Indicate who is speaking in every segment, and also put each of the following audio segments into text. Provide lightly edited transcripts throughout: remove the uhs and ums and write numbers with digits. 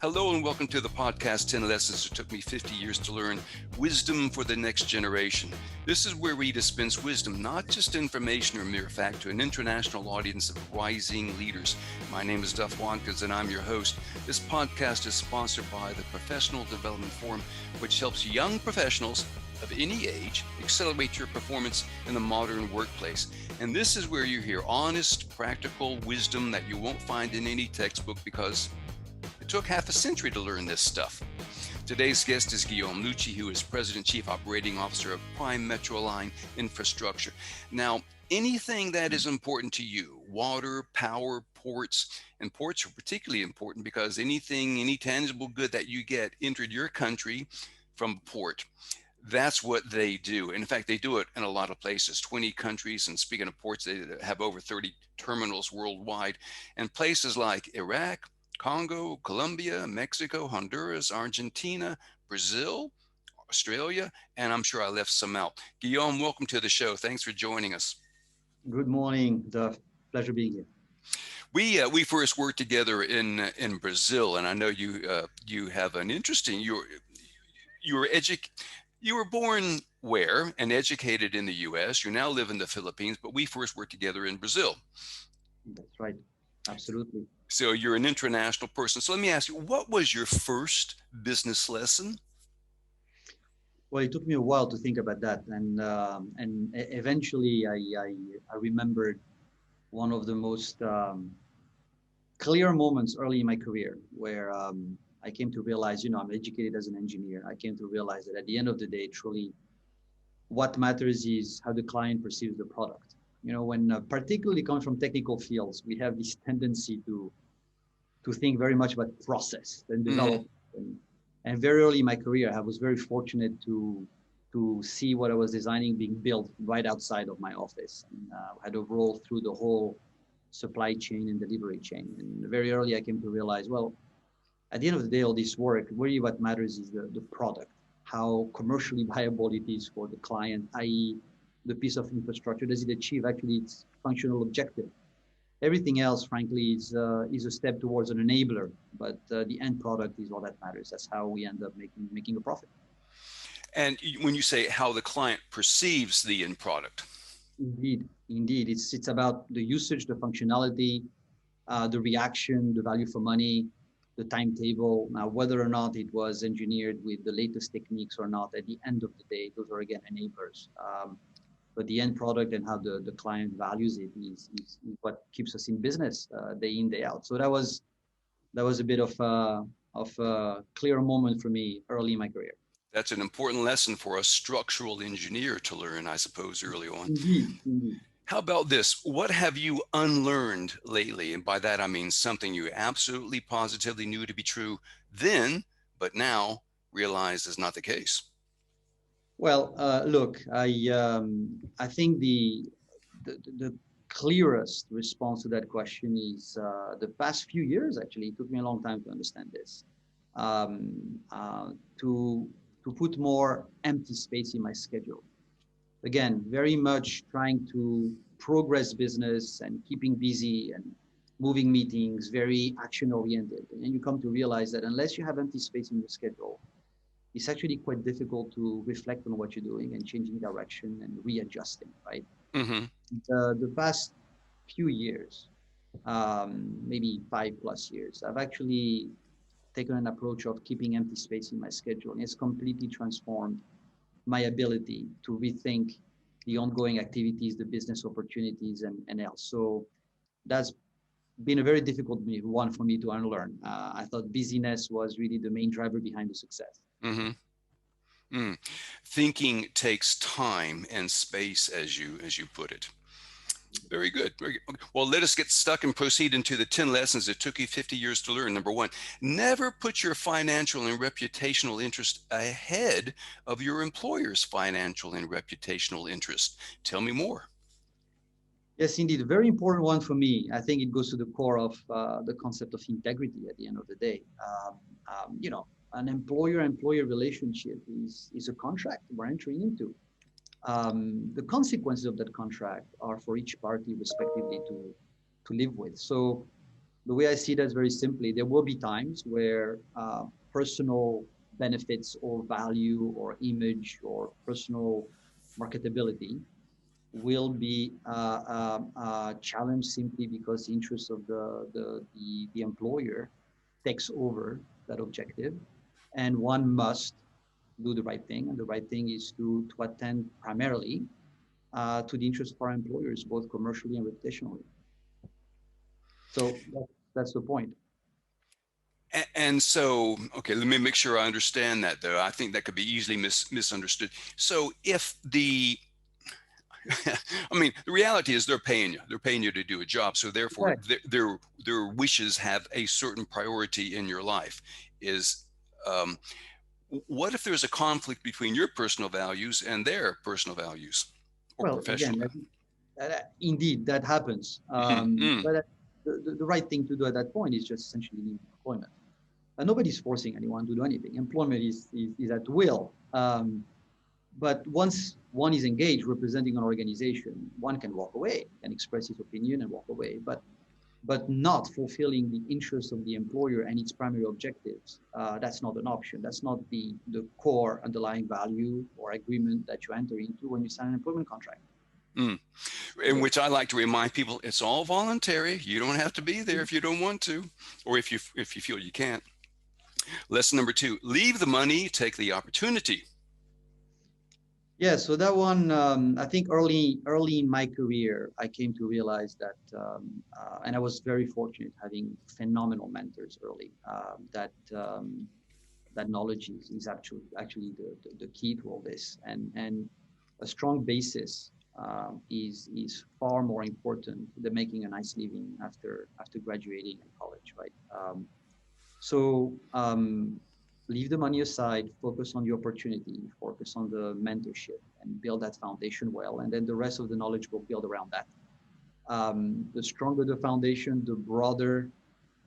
Speaker 1: Hello and welcome to the podcast 10 Lessons It Took Me 50 Years to Learn, Wisdom for the Next Generation. This is where we dispense wisdom, not just information or mere fact, to an international audience of rising leaders. My name is Duff Watkins and I'm your host. This podcast is sponsored by the Professional Development Forum, which helps young professionals of any age accelerate your performance in the modern workplace. And this is where you hear honest, practical wisdom that you won't find in any textbook because it took half a century to learn this stuff. Today's guest is Guillaume Lucci, who is President Chief Operating Officer of Prime Metro Line Infrastructure. Now, anything that is important to you, water, power, ports, and ports are particularly important because any tangible good that you get entered your country from a port, that's what they do. In fact, they do it in a lot of places, 20 countries. And speaking of ports, they have over 30 terminals worldwide. And places like Iraq, Congo, Colombia, Mexico, Honduras, Argentina, Brazil, Australia, and I'm sure I left some out. Guillaume, welcome to the show. Thanks for joining us.
Speaker 2: Good morning, Duff. Pleasure being here.
Speaker 1: We first worked together in Brazil, and I know you have an interesting. You were born where and educated in the U.S. You now live in the Philippines, but we first worked together in Brazil.
Speaker 2: That's right. Absolutely.
Speaker 1: So you're an international person. So let me ask you, what was your first business lesson?
Speaker 2: Well, it took me a while to think about that, and eventually I remembered one of the most clear moments early in my career where I came to realize, I'm educated as an engineer. I came to realize that at the end of the day, truly, what matters is how the client perceives the product. When particularly coming from technical fields, we have this tendency to think very much about process and development. And very early in my career, I was very fortunate to see what I was designing being built right outside of my office. And I had a role through the whole supply chain and delivery chain. And very early, I came to realize, well, at the end of the day, all this work, really what matters is the product, how commercially viable it is for the client, i.e., the piece of infrastructure, does it achieve actually its functional objective? Everything else, frankly, is a step towards an enabler, but the end product is all that matters. That's how we end up making a profit.
Speaker 1: And when you say how the client perceives the end product.
Speaker 2: Indeed. It's about the usage, the functionality, the reaction, the value for money, the timetable. Now, whether or not it was engineered with the latest techniques or not, at the end of the day, those are, again, enablers. But the end product and how the client values it is what keeps us in business day in, day out. So that was a bit of a clear moment for me early in my career.
Speaker 1: That's an important lesson for a structural engineer to learn, I suppose, early on.
Speaker 2: Indeed.
Speaker 1: How about this? What have you unlearned lately? And by that, I mean something you absolutely positively knew to be true then, but now realize is not the case.
Speaker 2: Well, look, I think the clearest response to that question is the past few years. Actually, it took me a long time to understand this. To put more empty space in my schedule. Again, very much trying to progress business and keeping busy and moving meetings, very action oriented. And you come to realize that unless you have empty space in your schedule, it's actually quite difficult to reflect on what you're doing and changing direction and readjusting, right?
Speaker 1: Mm-hmm.
Speaker 2: The past few years, maybe 5+ years, I've actually taken an approach of keeping empty space in my schedule. And it's completely transformed my ability to rethink the ongoing activities, the business opportunities, and else. So that's been a very difficult one for me to unlearn. I thought busyness was really the main driver behind the success.
Speaker 1: Mm-hmm. Thinking takes time and space, as you put it. Very good. Very good. Well, let us get stuck and proceed into the 10 lessons it took you 50 years to learn. Number 1, never put your financial and reputational interest ahead of your employer's financial and reputational interest. Tell me more.
Speaker 2: Yes, indeed. A very important one for me. I think it goes to the core of the concept of integrity at the end of the day. An employer-employee relationship is a contract we're entering into. The consequences of that contract are for each party respectively to live with. So The way I see that is very simply, there will be times where personal benefits or value or image or personal marketability will be challenged simply because the interest of the employer takes over that objective, and one must do the right thing. And the right thing is to attend primarily to the interest of our employers, both commercially and reputationally. So that's the point.
Speaker 1: And so, okay, let me make sure I understand that, though. I think that could be easily misunderstood. So if the, I mean, the reality is they're paying you. They're paying you to do a job. So therefore,
Speaker 2: Right.
Speaker 1: their wishes have a certain priority in your life. Is um, what if there's a conflict between your personal values and their personal values or
Speaker 2: Well,
Speaker 1: professional
Speaker 2: again, indeed, that happens.
Speaker 1: values?
Speaker 2: But the right thing to do at that point is just essentially leave employment. And nobody's forcing anyone to do anything. Employment is at will. But once one is engaged representing an organization, one can walk away and express his opinion and walk away. But not fulfilling the interests of the employer and its primary objectives. That's not an option. That's not the core underlying value or agreement that you enter into when you sign an employment contract.
Speaker 1: Mm. In which I like to remind people, it's all voluntary. You don't have to be there if you don't want to, or if you feel you can't. Lesson number 2: leave the money, take the opportunity.
Speaker 2: Yeah, so that one, I think early in my career, I came to realize that, and I was very fortunate having phenomenal mentors early. That knowledge is actually the key to all this, and a strong basis is far more important than making a nice living after graduating in college, right? So leave the money aside, focus on the opportunity, focus on the mentorship, and build that foundation well. And then the rest of the knowledge will build around that. The stronger the foundation, the broader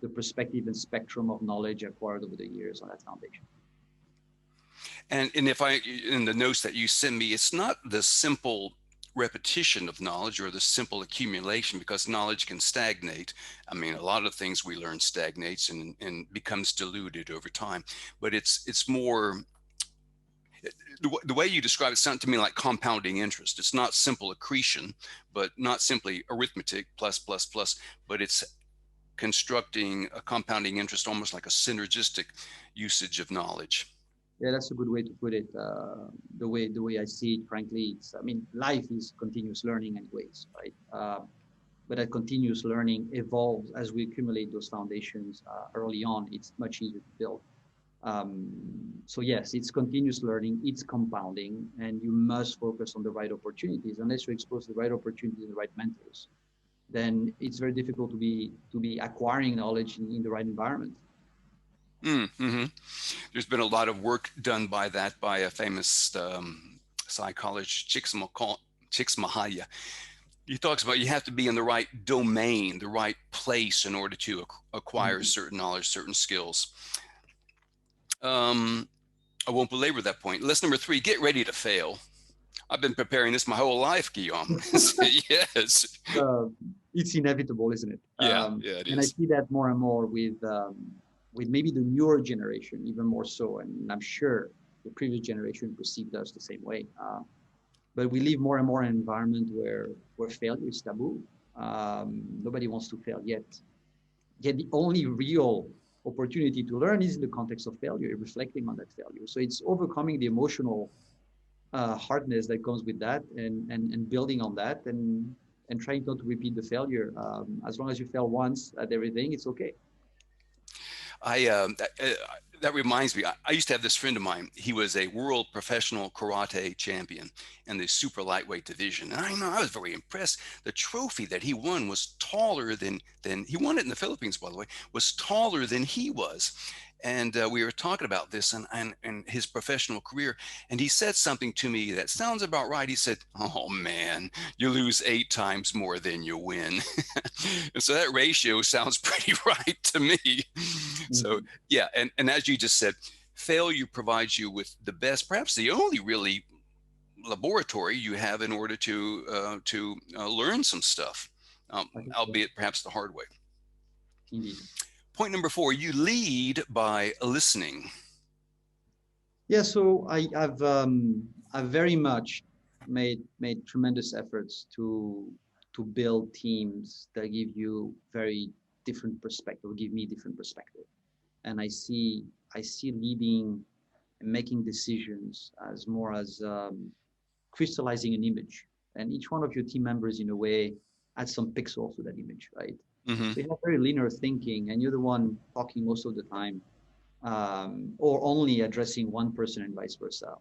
Speaker 2: the perspective and spectrum of knowledge acquired over the years on that foundation.
Speaker 1: And if I, in the notes that you send me, it's not the simple repetition of knowledge or the simple accumulation, because knowledge can stagnate. I mean, a lot of things we learn stagnates and becomes diluted over time. But it's more, the way you describe it sounds to me like compounding interest. It's not simple accretion, but not simply arithmetic plus plus plus, but it's constructing a compounding interest, almost like a synergistic usage of knowledge.
Speaker 2: Yeah, that's a good way to put it. The way I see it, frankly, I mean, life is continuous learning anyways, right? But that continuous learning evolves as we accumulate those foundations early on. It's much easier to build. So yes, it's continuous learning, it's compounding, and you must focus on the right opportunities. Unless you're exposed to the right opportunities and the right mentors, then it's very difficult to be acquiring knowledge in the right environment.
Speaker 1: Mm-hmm. There's been a lot of work done by that by a famous psychologist, Csikszentmihalyi. He talks about you have to be in the right domain, the right place in order to acquire certain knowledge, certain skills. I won't belabor that point. Lesson number 3: get ready to fail. I've been preparing this my whole life, Guillaume. Yes.
Speaker 2: uh, it's inevitable, isn't it?
Speaker 1: Yeah, yeah, it
Speaker 2: And I
Speaker 1: is.
Speaker 2: see that more and more with maybe the newer generation, even more so. And I'm sure the previous generation perceived us the same way. But we live more and more in an environment where failure is taboo. Nobody wants to fail yet. Yet the only real opportunity to learn is in the context of failure, reflecting on that failure. So it's overcoming the emotional hardness that comes with that, and building on that, and trying not to repeat the failure. As long as you fail once at everything, it's okay.
Speaker 1: That reminds me. I used to have this friend of mine. He was a world professional karate champion in the super lightweight division, and I was very impressed. The trophy that he won was taller than he won it in the Philippines, by the way, was taller than he was. And we were talking about this and his professional career, and he said something to me that sounds about right. He said, "Oh man, you lose 8 times more than you win." And so that ratio sounds pretty right to me. So
Speaker 2: Mm-hmm.
Speaker 1: yeah, and as you just said, failure provides you with the best, perhaps the only really laboratory you have in order to learn some stuff,
Speaker 2: I think so.
Speaker 1: albeit perhaps the hard way.
Speaker 2: Indeed.
Speaker 1: Point number 4, you lead by listening.
Speaker 2: Yeah, so I've very much made tremendous efforts to build teams that give you very different perspective, give me different perspective. And I see leading and making decisions as more as crystallizing an image. And each one of your team members, in a way, adds some pixels to that image, right?
Speaker 1: Mm-hmm.
Speaker 2: So you have very linear thinking, and you're the one talking most of the time, or only addressing one person and vice versa.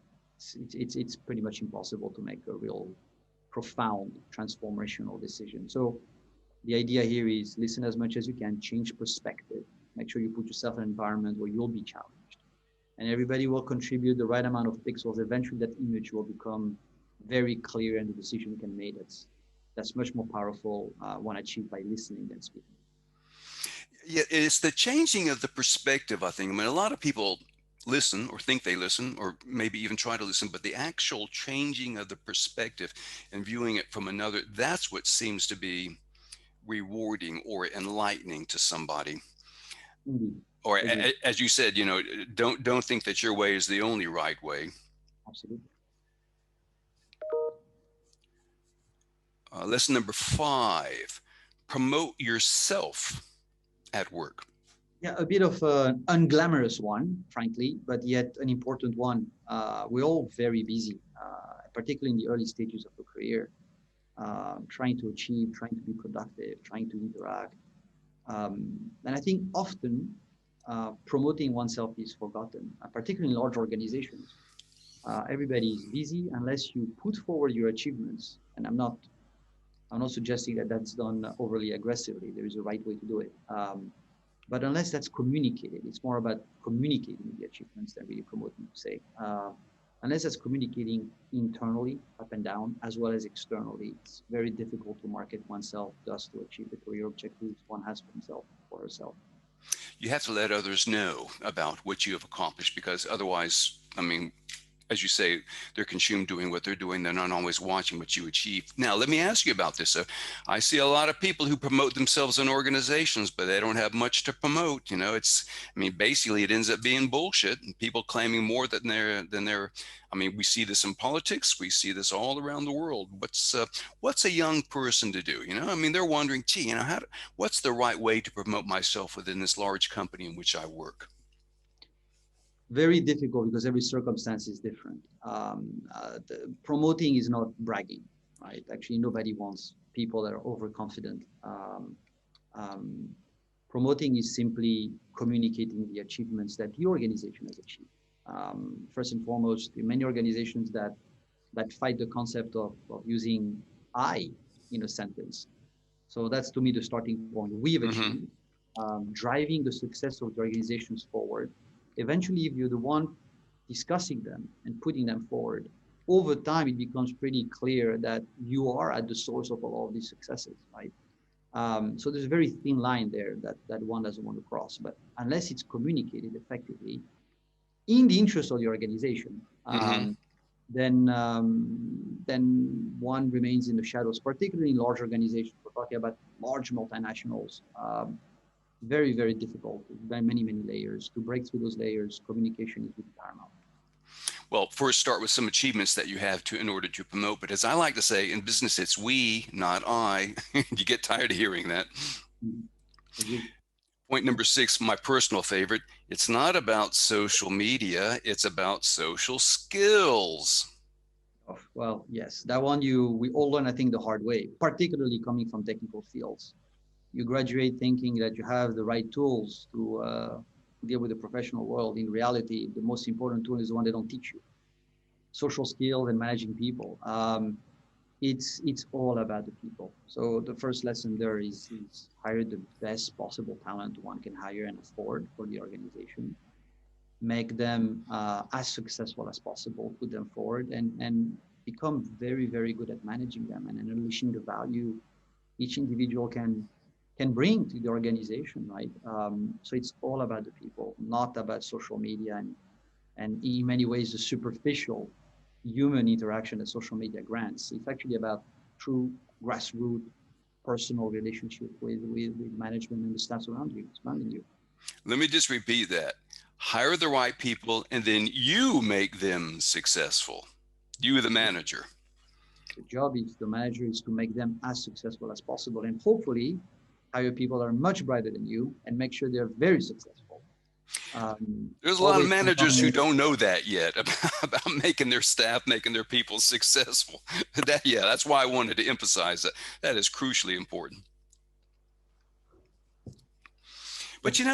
Speaker 2: It's pretty much impossible to make a real profound transformational decision. So the idea here is listen as much as you can, change perspective, make sure you put yourself in an environment where you'll be challenged, and everybody will contribute the right amount of pixels. Eventually, that image will become very clear, and the decision can be made. That's much more powerful when achieved by listening than speaking.
Speaker 1: Yeah, it's the changing of the perspective, I think. I mean, a lot of people listen or think they listen or maybe even try to listen, but the actual changing of the perspective and viewing it from another, that's what seems to be rewarding or enlightening to somebody.
Speaker 2: Indeed,
Speaker 1: Or
Speaker 2: agree,
Speaker 1: as you said, don't think that your way is the only right way.
Speaker 2: absolutely.
Speaker 1: Lesson number 5, promote yourself at work.
Speaker 2: Yeah, a bit of an unglamorous one, frankly, but yet an important one. We're all very busy, particularly in the early stages of a career, trying to achieve, trying to be productive, trying to interact. And I think often promoting oneself is forgotten, particularly in large organizations. Everybody is busy unless you put forward your achievements. And I'm not suggesting that that's done overly aggressively. There is a right way to do it. But unless that's communicated, it's more about communicating the achievements than really promoting, say. Unless that's communicating internally, up and down, as well as externally, it's very difficult to market oneself, thus to achieve the career objectives one has for himself or herself.
Speaker 1: You have to let others know about what you have accomplished, because otherwise, I mean, as you say, they're consumed doing what they're doing. They're not always watching what you achieve. Now, let me ask you about this. I see a lot of people who promote themselves in organizations, but they don't have much to promote. I mean, basically, it ends up being bullshit, and people claiming more than they're. I mean, we see this in politics. We see this all around the world. What's a young person to do? I mean, they're wondering, gee, what's the right way to promote myself within this large company in which I work?
Speaker 2: Very difficult because every circumstance is different. Promoting is not bragging, right? Actually, nobody wants people that are overconfident. Um, Promoting is simply communicating the achievements that the organization has achieved. First and foremost, in many organizations that fight the concept of using I in a sentence. So that's to me the starting point. We have
Speaker 1: Mm-hmm.
Speaker 2: achieved, driving the success of the organizations forward. Eventually, if you're the one discussing them and putting them forward, over time it becomes pretty clear that you are at the source of all of these successes, right? So there's a very thin line there that one doesn't want to cross. But unless it's communicated effectively in the interest of the organization,
Speaker 1: Mm-hmm.
Speaker 2: then one remains in the shadows, particularly in large organizations. We're talking about large multinationals. Very, very difficult, very many layers. To break through those layers, communication is really paramount.
Speaker 1: Well, first start with some achievements that you have in order to promote. But as I like to say, in business, it's we, not I. You get tired of hearing that.
Speaker 2: Agree.
Speaker 1: Point number 6, my personal favorite. It's not about social media. It's about social skills.
Speaker 2: Oh, well, yes, that one we all learn, I think, the hard way, particularly coming from technical fields. You graduate thinking that you have the right tools to deal with the professional world. In reality, the most important tool is the one they don't teach you. Social skills and managing people. It's all about the people. So the first lesson there is hire the best possible talent one can hire and afford for the organization. Make them as successful as possible. Put them forward and become very, very good at managing them and unleashing the value each individual can bring to the organization, right? So it's all about the people, not about social media and in many ways the superficial human interaction that social media grants. It's actually about true grassroots personal relationship with management and the staff surrounding you.
Speaker 1: Let me just repeat that. Hire the right people, and then you make them successful. You, the manager.
Speaker 2: The job is the manager is to make them as successful as possible, and hopefully hire people that are much brighter than you and make sure they're very successful.
Speaker 1: There's a lot of
Speaker 2: Always
Speaker 1: managers who don't know that yet about making their staff, making their people successful. That's why I wanted to emphasize that. That is crucially important. But you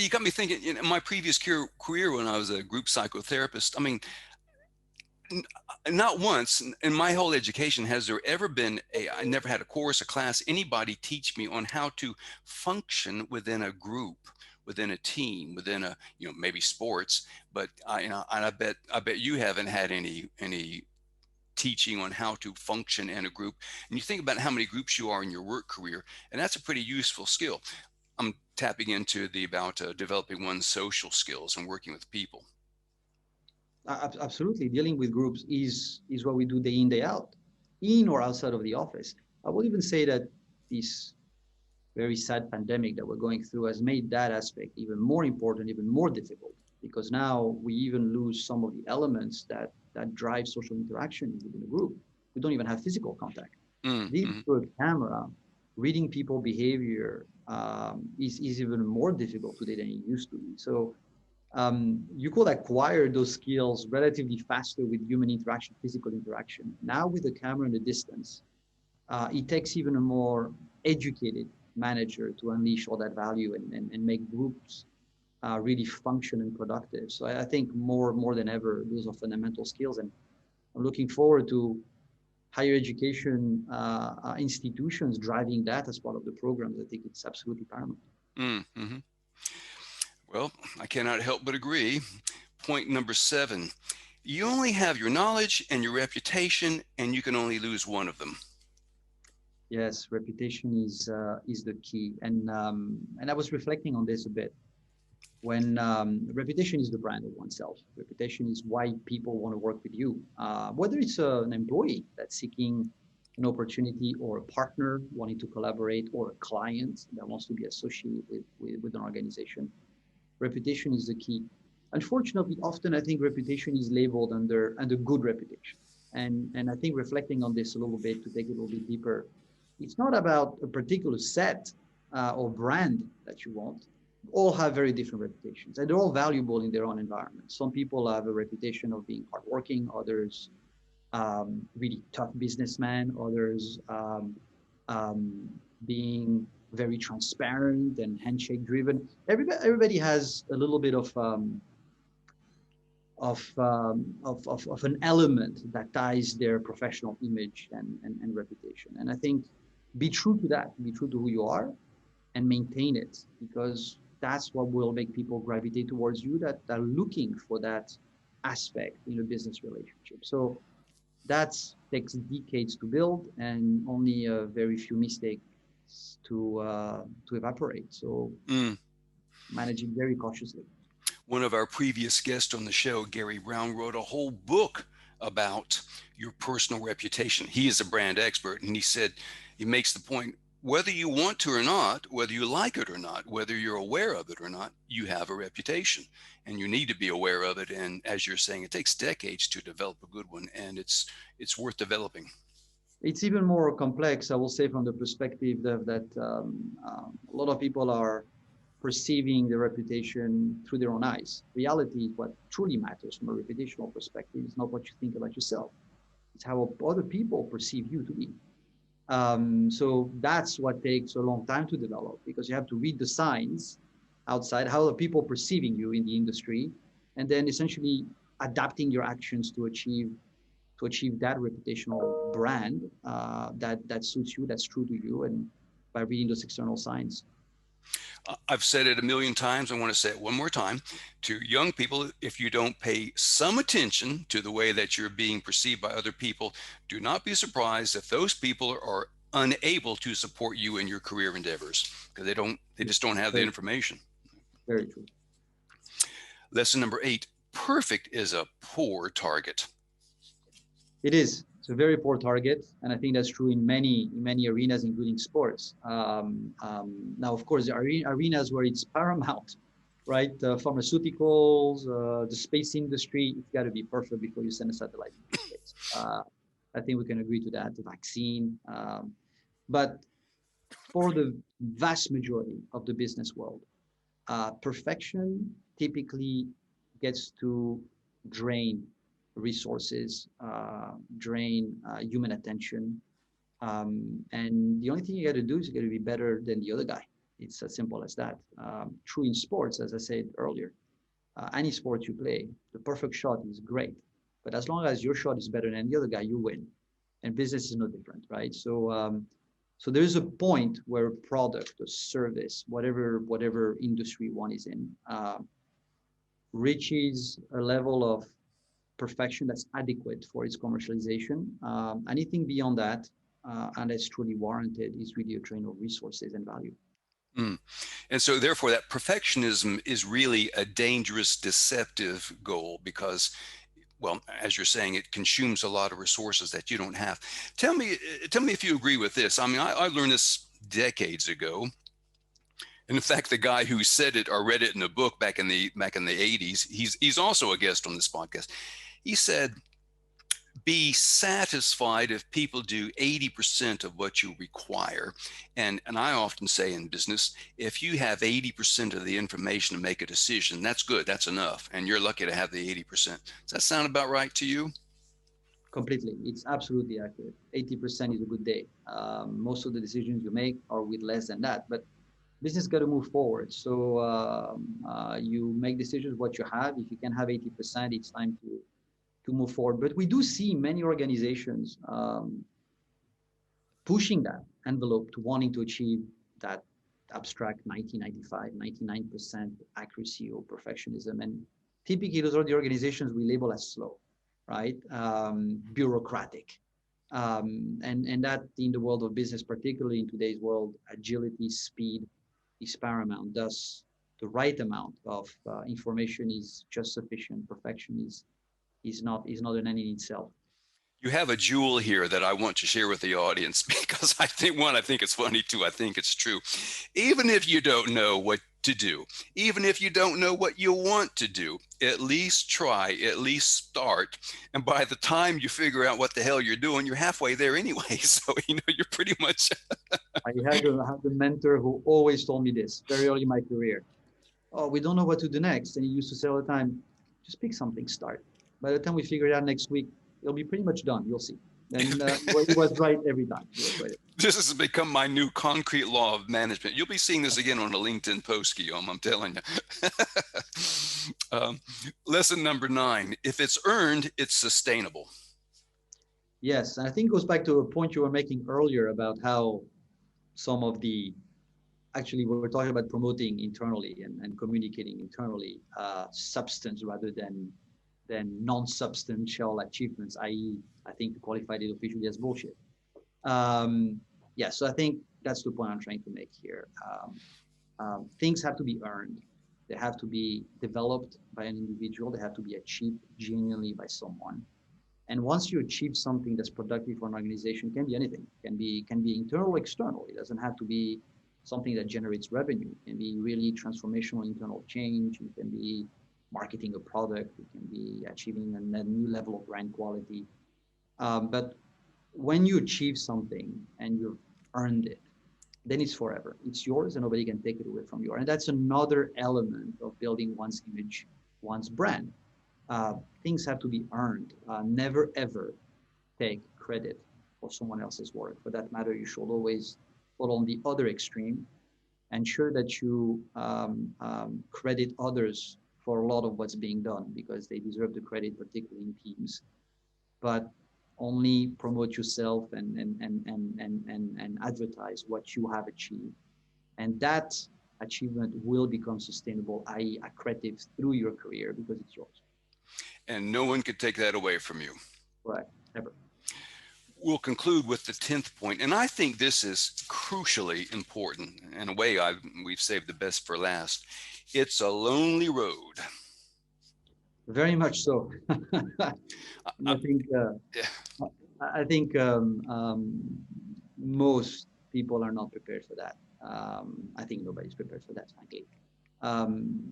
Speaker 1: got me thinking. In my previous career, when I was a group psychotherapist, I mean, not once in my whole education has there ever been I never had a course, a class, anybody teach me on how to function within a group, within a team, within a, maybe sports. But and I bet you haven't had any teaching on how to function in a group. And you think about how many groups you are in your work career, and that's a pretty useful skill. I'm tapping into about developing one's social skills and working with people.
Speaker 2: Absolutely, dealing with groups is what we do day in, day out, in or outside of the office. I would even say that this very sad pandemic that we're going through has made that aspect even more important, even more difficult, because now we even lose some of the elements that drive social interaction within a group. We don't even have physical contact. This through a camera, reading people behavior is even more difficult today than it used to be. So you could acquire those skills relatively faster with human interaction, physical interaction. Now with the camera and the distance, it takes even a more educated manager to unleash all that value and make groups really function and productive. So I think more than ever, those are fundamental skills. And I'm looking forward to higher education institutions driving that as part of the programs. I think it's absolutely paramount.
Speaker 1: Mm-hmm. Well, I cannot help but agree. Point number 7, you only have your knowledge and your reputation, and you can only lose one of them.
Speaker 2: Yes, reputation is the key. And I was reflecting on this a bit. When reputation is the brand of oneself. Reputation is why people want to work with you. Whether it's an employee that's seeking an opportunity, or a partner wanting to collaborate, or a client that wants to be associated with an organization. Reputation is the key. Unfortunately, often I think reputation is labeled under good reputation. And I think reflecting on this a little bit, to take it a little bit deeper, it's not about a particular set or brand that you want. All have very different reputations, and they're all valuable in their own environment. Some people have a reputation of being hardworking, others really tough businessmen, others being very transparent and handshake driven. Everybody has a little bit of an element that ties their professional image and reputation. And I think be true to that, be true to who you are, and maintain it, because that's what will make people gravitate towards you, that are looking for that aspect in a business relationship. So that takes decades to build, and only a very few mistakes to evaporate. So managing very cautiously.
Speaker 1: One of our previous guests on the show, Gary Brown, wrote a whole book about your personal reputation. He is a brand expert, and he makes the point, whether you want to or not, whether you like it or not, whether you're aware of it or not, you have a reputation, and you need to be aware of it. And as you're saying, it takes decades to develop a good one, and it's worth developing.
Speaker 2: It's even more complex, I will say, from the perspective that a lot of people are perceiving the reputation through their own eyes. Reality is what truly matters from a reputational perspective. It's not what you think about yourself. It's how other people perceive you to be. So that's what takes a long time to develop, because you have to read the signs outside, how are people perceiving you in the industry, and then essentially adapting your actions to achieve that reputational brand that suits you, that's true to you, and by reading those external signs.
Speaker 1: I've said it a million times. I want to say it one more time to young people. If you don't pay some attention to the way that you're being perceived by other people, do not be surprised if those people are unable to support you in your career endeavors, because they just don't have the information.
Speaker 2: Very true.
Speaker 1: Lesson number 8, perfect is a poor target.
Speaker 2: It is. It's a very poor target, and I think that's true in many arenas, including sports. Now, of course, there are arenas where it's paramount, right? Pharmaceuticals, the space industry, it's got to be perfect before you send a satellite into space. I think we can agree to that. The vaccine, but for the vast majority of the business world, perfection typically gets to drain resources, drain human attention. And the only thing you got to do is you got to be better than the other guy. It's as simple as that. True in sports, as I said earlier, any sport you play, the perfect shot is great. But as long as your shot is better than the other guy, you win. And business is no different, right? So there is a point where a product, a service, whatever industry one is in, reaches a level of perfection that's adequate for its commercialization. Anything beyond that, and it's truly warranted, is really a drain of resources and value.
Speaker 1: Mm. And so therefore that perfectionism is really a dangerous, deceptive goal because, well, as you're saying, it consumes a lot of resources that you don't have. Tell me if you agree with this. I mean, I learned this decades ago. And in fact, the guy who said it or read it in a book back in the 80s, he's also a guest on this podcast. He said, be satisfied if people do 80% of what you require. And I often say in business, if you have 80% of the information to make a decision, that's good, that's enough. And you're lucky to have the 80%. Does that sound about right to you?
Speaker 2: Completely. It's absolutely accurate. 80% is a good day. Most of the decisions you make are with less than that, but business got to move forward. So you make decisions what you have. If you can have 80%, it's time to move forward. But we do see many organizations pushing that envelope to wanting to achieve that abstract 1995, 99% accuracy or perfectionism. And typically those are the organizations we label as slow, right? Bureaucratic. And that in the world of business, particularly in today's world, agility, speed is paramount. Thus, the right amount of information is just sufficient. Perfection is not an end in itself.
Speaker 1: You have a jewel here that I want to share with the audience because I think it's funny too. I think it's true. Even if you don't know what to do, even if you don't know what you want to do, at least try, at least start. And by the time you figure out what the hell you're doing, you're halfway there anyway. So, you're pretty much.
Speaker 2: I had a mentor who always told me this very early in my career. Oh, we don't know what to do next. And he used to say all the time, just pick something, start. By the time we figure it out next week, it'll be pretty much done. You'll see. And he was right every time. He was right.
Speaker 1: This has become my new concrete law of management. You'll be seeing this again on a LinkedIn post, Guillaume, I'm telling you. Lesson number 9, if it's earned, it's sustainable.
Speaker 2: Yes, and I think it goes back to a point you were making earlier about how some of actually we're talking about promoting internally and communicating internally substance rather than non-substantial achievements, i.e. I think to qualify it officially as bullshit. So I think that's the point I'm trying to make here. Things have to be earned. They have to be developed by an individual. They have to be achieved genuinely by someone. And once you achieve something that's productive for an organization, it can be anything. It can be internal or external. It doesn't have to be something that generates revenue. It can be really transformational internal change. It can be marketing a product. It can be achieving a new level of brand quality. But when you achieve something and you've earned it, then it's forever. It's yours and nobody can take it away from you. And that's another element of building one's image, one's brand. Things have to be earned. Never, ever take credit for someone else's work. For that matter, you should always fall on the other extreme. Ensure that you credit others for a lot of what's being done because they deserve the credit, particularly in teams. But only promote yourself and advertise what you have achieved. And that achievement will become sustainable, i.e. accretive through your career because it's yours.
Speaker 1: And no one could take that away from you.
Speaker 2: Right, ever.
Speaker 1: We'll conclude with the 10th point, and I think this is crucially important. In a way, we've saved the best for last. It's a lonely road.
Speaker 2: Very much so. I think I think most people are not prepared for that. I think nobody's prepared for that, frankly.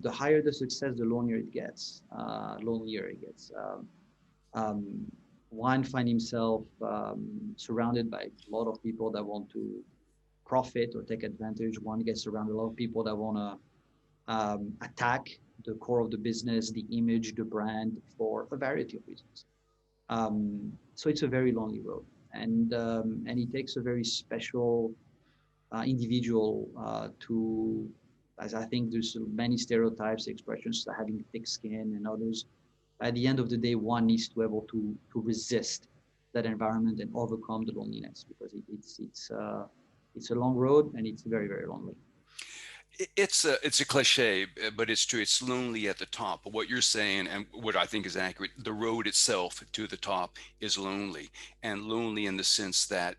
Speaker 2: The higher the success, the lonelier it gets. Lonelier it gets. Um, One find himself surrounded by a lot of people that want to profit or take advantage. One gets around a lot of people that want to attack the core of the business, the image, the brand for a variety of reasons. So it's a very lonely road, and it takes a very special individual to, as I think there's many stereotypes, expressions, having thick skin and others. At the end of the day, one needs to be able to resist that environment and overcome the loneliness because it's a long road and it's very very lonely.
Speaker 1: It's a cliche, but it's true. It's lonely at the top. But what you're saying, and what I think is accurate, the road itself to the top is lonely, and lonely in the sense that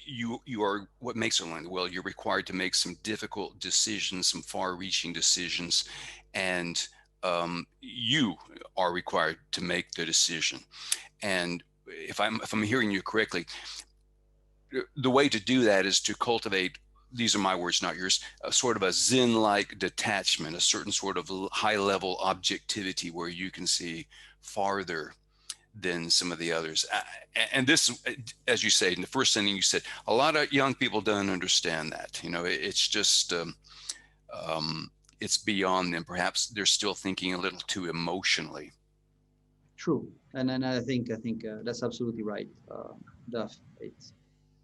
Speaker 1: you are, what makes it lonely? Well, you're required to make some difficult decisions, some far-reaching decisions, and you are required to make the decision. And if I'm hearing you correctly, the way to do that is to cultivate, these are my words, not yours, a sort of a Zen-like detachment, a certain sort of high-level objectivity where you can see farther than some of the others. And this, as you say, in the first sentence you said, a lot of young people don't understand that. It's just, it's beyond them. Perhaps they're still thinking a little too emotionally.
Speaker 2: True, and I think that's absolutely right, Duff. It's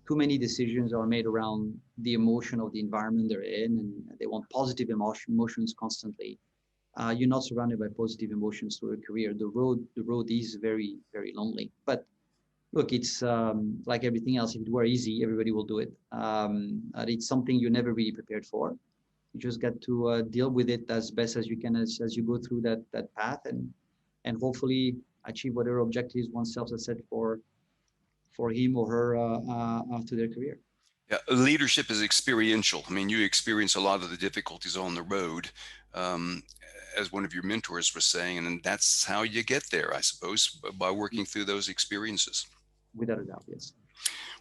Speaker 2: too many decisions are made around the emotion of the environment they're in, and they want positive emotions constantly. You're not surrounded by positive emotions through a career. The road is very, very lonely. But look, it's like everything else. If it were easy, everybody will do it. It's something you're never really prepared for. You just got to deal with it as best as you can as you go through that path, and hopefully achieve whatever objectives oneself has set for him or her after their career.
Speaker 1: Yeah, leadership is experiential. I mean, you experience a lot of the difficulties on the road, um, as one of your mentors was saying, and that's how you get there, I suppose, by working through those experiences.
Speaker 2: Without a doubt, yes.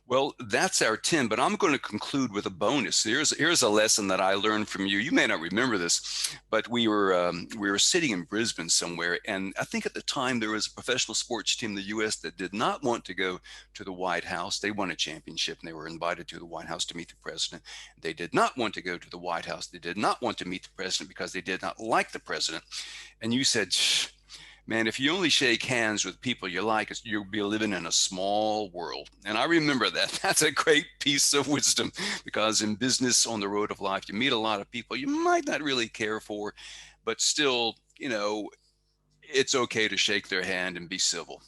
Speaker 1: Well, that's our 10, but I'm going to conclude with a bonus. Here's a lesson that I learned from you. You may not remember this, but we were sitting in Brisbane somewhere, and I think at the time there was a professional sports team in the U.S. that did not want to go to the White House. They won a championship, and they were invited to the White House to meet the president. They did not want to go to the White House. They did not want to meet the president because they did not like the president. And you said, man, if you only shake hands with people you like, you'll be living in a small world. And I remember that. That's a great piece of wisdom, because in business, on the road of life, you meet a lot of people you might not really care for, but still, it's okay to shake their hand and be civil.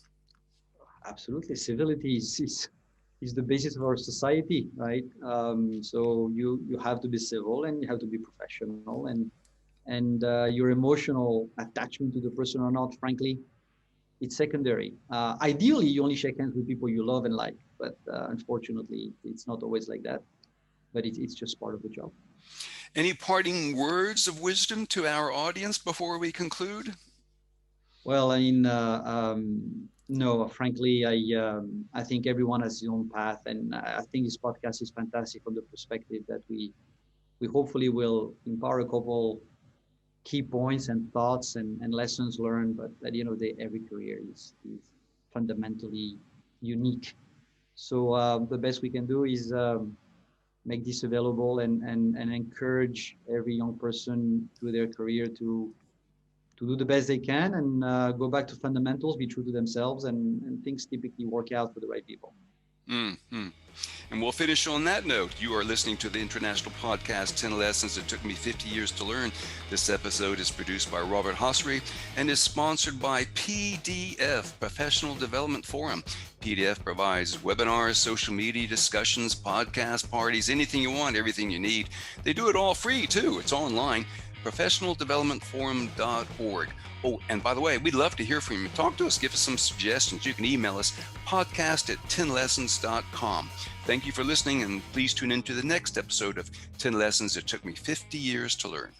Speaker 2: Absolutely, civility is the basis of our society, right? So you have to be civil and you have to be professional, and your emotional attachment to the person or not, frankly, it's secondary. Ideally, you only shake hands with people you love and like, but unfortunately, it's not always like that. But it's just part of the job.
Speaker 1: Any parting words of wisdom to our audience before we conclude?
Speaker 2: Well, I mean, no, frankly, I think everyone has his own path, and I think this podcast is fantastic from the perspective that we hopefully will empower a couple key points and thoughts and lessons learned. But at the end of the day, every career is fundamentally unique. So the best we can do is make this available and encourage every young person through their career to do the best they can and go back to fundamentals, be true to themselves, and things typically work out for the right people.
Speaker 1: Mm-hmm. And we'll finish on that note. You are listening to the international podcast, 10 Lessons It Took Me 50 Years to Learn. This episode is produced by Robert Hossery and is sponsored by PDF, Professional Development Forum. PDF provides webinars, social media discussions, podcast parties, anything you want, everything you need. They do it all free too. It's online. professionaldevelopmentforum.org. Oh, and by the way, we'd love to hear from you. Talk to us, give us some suggestions. You can email us, podcast@10lessons.com. Thank you for listening, and please tune in to the next episode of 10 Lessons It Took Me 50 Years to Learn.